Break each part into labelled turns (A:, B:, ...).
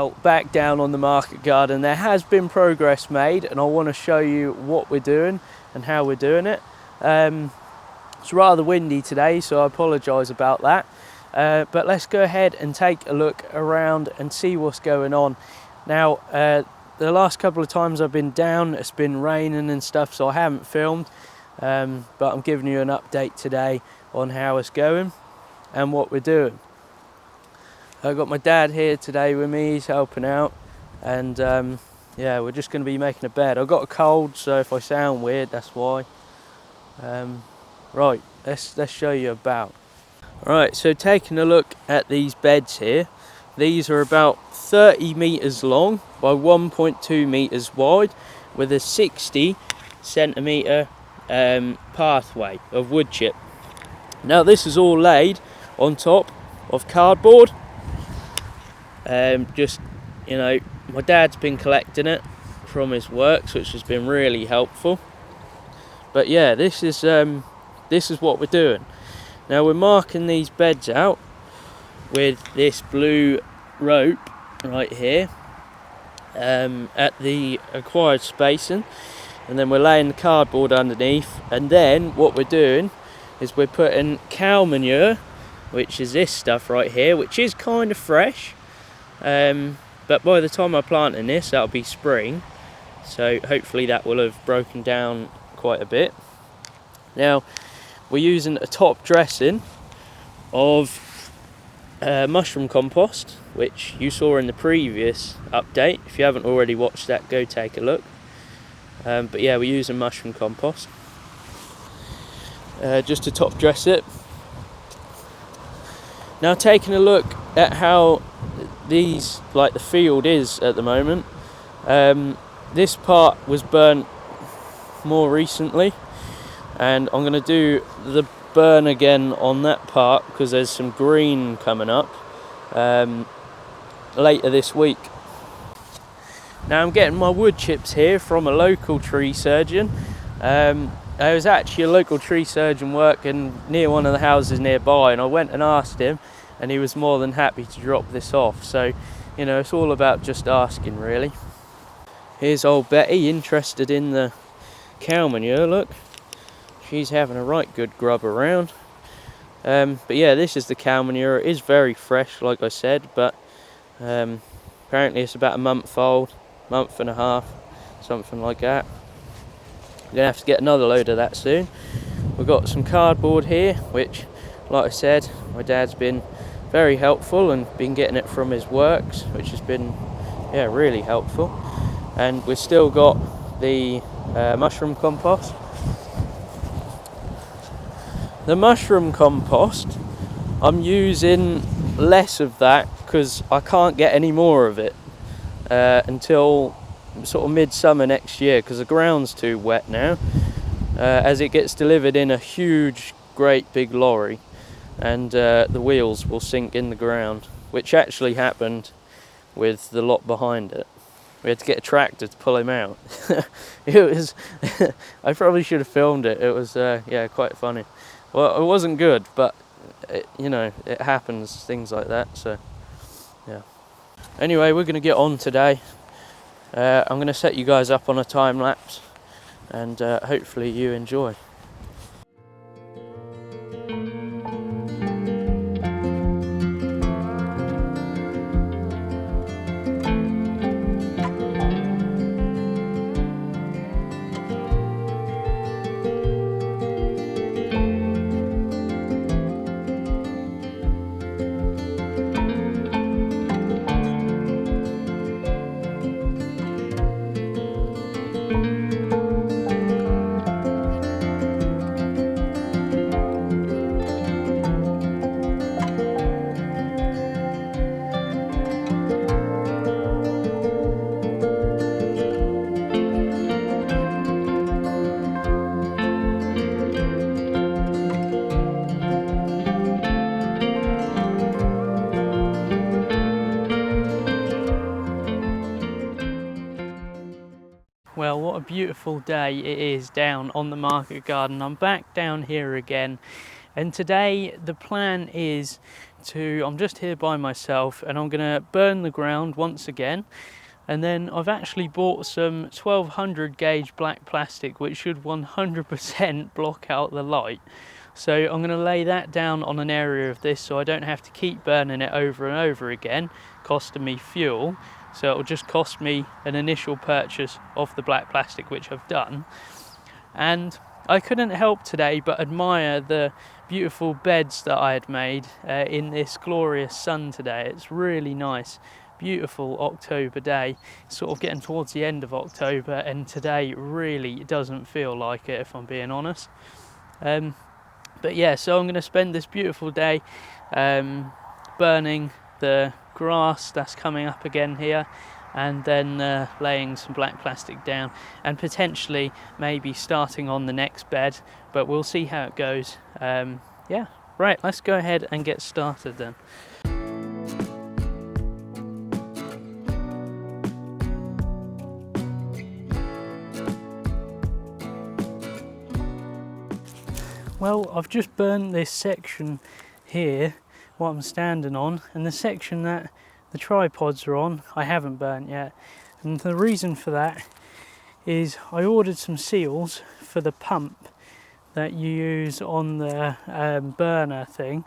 A: Well, back down on the market garden, there has been progress made, and I want to show you what we're doing and how we're doing it. It's rather windy today, so I apologise about that. But let's go ahead and take a look around and see what's going on. Now, the last couple of times I've been down, it's been raining and stuff, so I haven't filmed. But I'm giving you an update today on how it's going and what we're doing. I've got my dad here today with me, he's helping out, and yeah, we're just going to be making a bed. I've got a cold, so if I sound weird, that's why. Right, let's show you about. Right, so taking a look at these beds here, these are about 30 metres long by 1.2 metres wide with a 60 centimetre pathway of wood chip. Now this is all laid on top of cardboard. Just, you know, my dad's been collecting it from his works, which has been really helpful. But yeah, this is what we're doing. Now we're marking these beds out with this blue rope right here at the acquired spacing, and then we're laying the cardboard underneath, and then what we're doing is we're putting cow manure, which is this stuff right here, which is kind of fresh. But by the time I'm planting this, that'll be spring, so hopefully that will have broken down quite a bit. Now we're using a top dressing of mushroom compost, which you saw in the previous update. If you haven't already watched that, go take a look. But yeah, we're using mushroom compost just to top dress it. Now taking a look at how these, like the field is at the moment, this part was burnt more recently, and I'm going to do the burn again on that part because there's some green coming up later this week. Now I'm getting my wood chips here from a local tree surgeon. There was actually a local tree surgeon working near one of the houses nearby, and I went and asked him, and he was more than happy to drop this off. So, you know, it's all about just asking, really. Here's old Betty, interested in the cow manure, look. She's having a right good grub around. But yeah, this is the cow manure. It is very fresh, like I said, but apparently it's about a month old, month and a half, something like that. We're going to have to get another load of that soon. We've got some cardboard here, which, like I said, my dad's been very helpful and been getting it from his works, which has been, yeah, really helpful. And we've still got the mushroom compost. The mushroom compost, I'm using less of that because I can't get any more of it until sort of midsummer next year, because the ground's too wet now, as it gets delivered in a huge, great big lorry, and the wheels will sink in the ground, which actually happened with the lot behind it. We had to get a tractor to pull him out. It was I probably should have filmed it. It was yeah, quite funny. Well, it wasn't good, but you know, it happens, things like that. So yeah, anyway, we're going to get on today. I'm going to set you guys up on a time lapse, and hopefully you enjoy. Well, what a beautiful day it is down on the market garden. I'm back down here again, And today the plan is I'm just here by myself and I'm going to burn the ground once again. And then I've actually bought some 1200 gauge black plastic which should 100% block out the light. So I'm going to lay that down on an area of this so I don't have to keep burning it over and over again, costing me fuel. So it'll just cost me an initial purchase of the black plastic, which I've done. And I couldn't help today but admire the beautiful beds that I had made in this glorious sun today. It's really nice, beautiful October day, sort of getting towards the end of October, and today really doesn't feel like it, if I'm being honest. But yeah, so I'm going to spend this beautiful day burning the grass that's coming up again here, and then laying some black plastic down and potentially maybe starting on the next bed, but we'll see how it goes. Yeah, right, let's go ahead and get started then. Well, I've just burnt this section here, what I'm standing on, and the section that the tripods are on, I haven't burnt yet. And the reason for that is I ordered some seals for the pump that you use on the burner thing,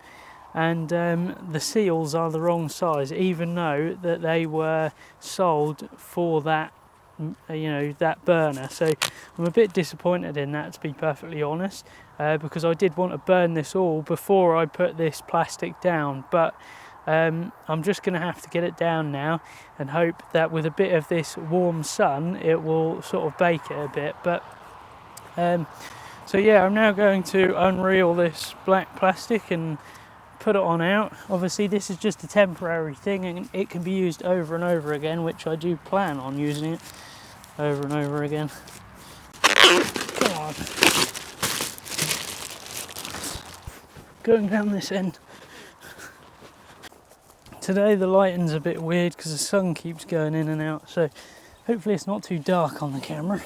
A: and the seals are the wrong size, even though that they were sold for that, you know, that burner. So I'm a bit disappointed in that, to be perfectly honest, because I did want to burn this all before I put this plastic down, but I'm just going to have to get it down now and hope that with a bit of this warm sun it will sort of bake it a bit. But so yeah, I'm now going to unreel this black plastic and put it on out. Obviously this is just a temporary thing and it can be used over and over again, which I do plan on using it over and over again. God. Going down this end. Today the lighting's a bit weird because the sun keeps going in and out, so hopefully it's not too dark on the camera.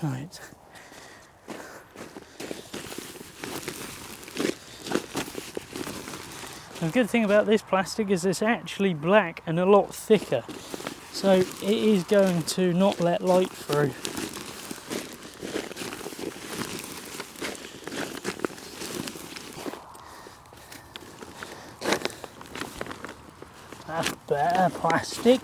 A: Right. The good thing about this plastic is it's actually black and a lot thicker, so it is going to not let light through. That's better plastic.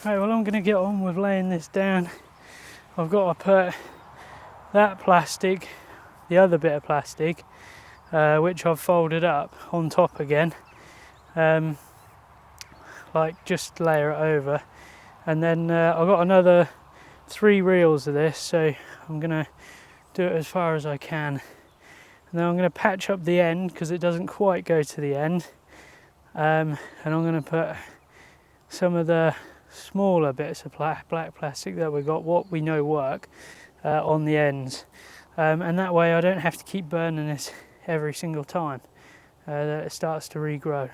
A: Right, well, I'm going to get on with laying this down. I've got to put that plastic, the other bit of plastic, which I've folded up, on top again. Like just layer it over, and then I've got another 3 reels of this, so I'm gonna do it as far as I can, and then I'm gonna patch up the end because it doesn't quite go to the end, and I'm gonna put some of the smaller bits of black plastic that we got, what we know work, on the ends, and that way I don't have to keep burning this every single time that it starts to regrow.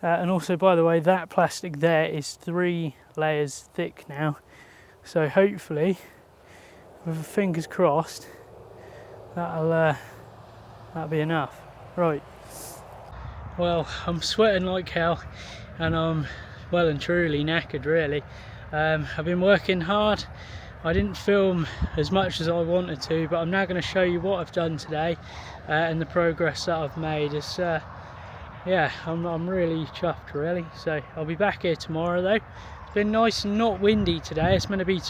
A: And also, by the way, that plastic there is 3 layers thick now, so hopefully, with fingers crossed, that'll be enough. Right, well, I'm sweating like hell and I'm well and truly knackered really. I've been working hard. I didn't film as much as I wanted to, but I'm now going to show you what I've done today and the progress that I've made. It's yeah, I'm really chuffed really. So I'll be back here tomorrow though. It's been nice and not windy today. It's meant to be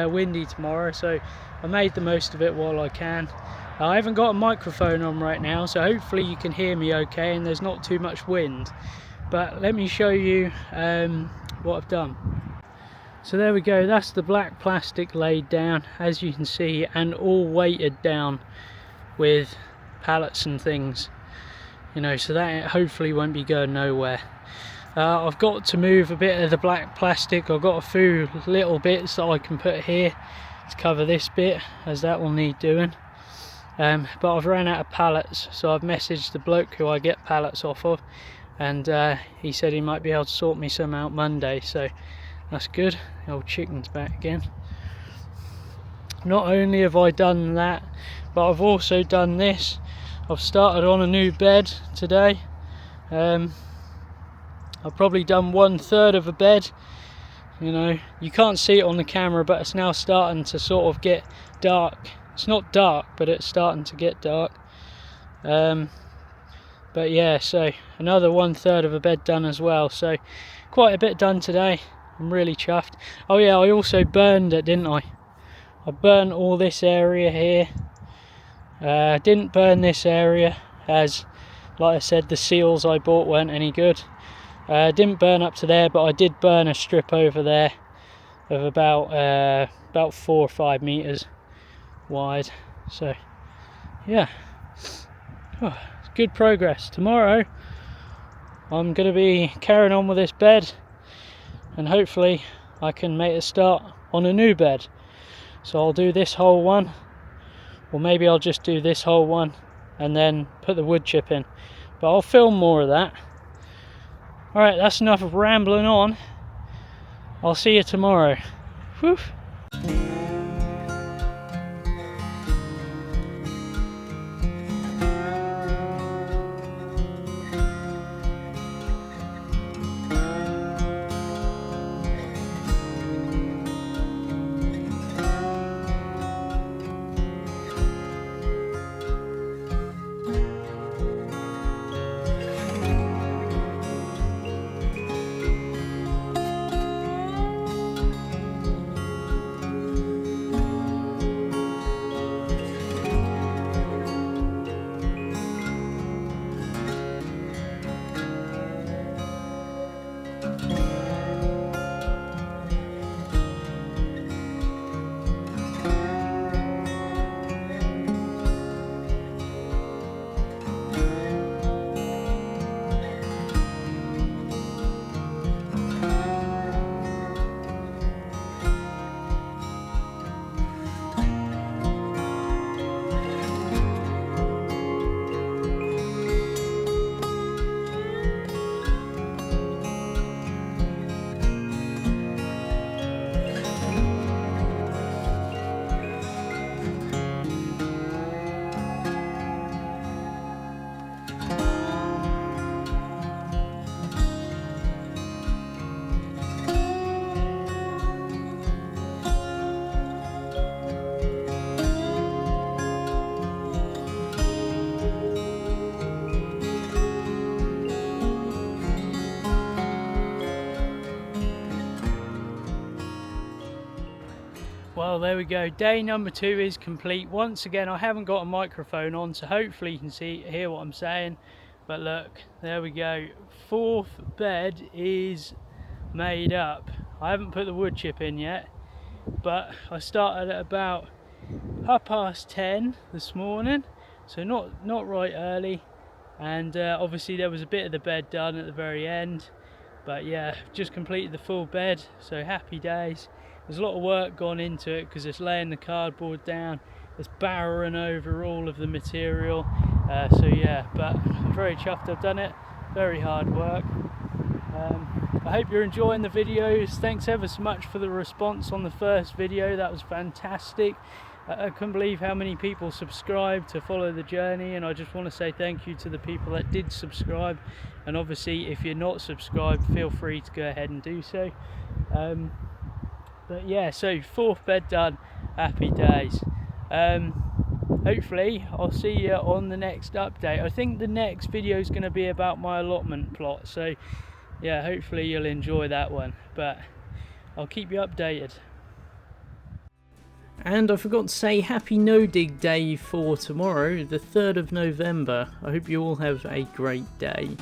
A: windy tomorrow, so I made the most of it while I can. I haven't got a microphone on right now, so hopefully you can hear me okay and there's not too much wind. But let me show you what I've done. So there we go, that's the black plastic laid down, as you can see, and all weighted down with pallets and things. You know, so that hopefully won't be going nowhere. I've got to move a bit of the black plastic. I've got a few little bits that I can put here to cover this bit, as that will need doing. But I've ran out of pallets, so I've messaged the bloke who I get pallets off of, and he said he might be able to sort me some out Monday, so that's good. The old chicken's back again. Not only have I done that, but I've also done this. I've started on a new bed today. I've probably done 1/3 of a bed. You know, you can't see it on the camera, but it's now starting to sort of get dark. It's not dark, but it's starting to get dark. But yeah, so another 1/3 of a bed done as well. So quite a bit done today. I'm really chuffed. Oh yeah, I also burned it, didn't I? I burnt all this area here. Didn't burn this area, as like I said, the seals I bought weren't any good. Didn't burn up to there, but I did burn a strip over there of about 4 or 5 meters wide. So yeah, it's good progress. Tomorrow I'm going to be carrying on with this bed, and hopefully I can make a start on a new bed. So I'll do this whole one, or maybe I'll just do this whole one and then put the wood chip in, but I'll film more of that. Alright, that's enough of rambling on. I'll see you tomorrow. Whew. Well, there we go. Day number 2 is complete. Once again, I haven't got a microphone on, so hopefully you can hear what I'm saying. But look, there we go. 4th bed is made up. I haven't put the wood chip in yet, but I started at about 10:30 this morning, so not right early. And obviously there was a bit of the bed done at the very end, but yeah, just completed the full bed, so happy days. There's a lot of work gone into it because it's laying the cardboard down, it's barrowing over all of the material, so yeah, but I'm very chuffed I've done it. Very hard work. I hope you're enjoying the videos. Thanks ever so much for the response on the first video. That was fantastic. I couldn't believe how many people subscribed to follow the journey, and I just want to say thank you to the people that did subscribe. And obviously if you're not subscribed, feel free to go ahead and do so. But yeah, so 4th bed done, happy days. Hopefully I'll see you on the next update. I think the next video is going to be about my allotment plot, so yeah, hopefully you'll enjoy that one, but I'll keep you updated. And I forgot to say happy no dig day for tomorrow, the 3rd of November. I hope you all have a great day.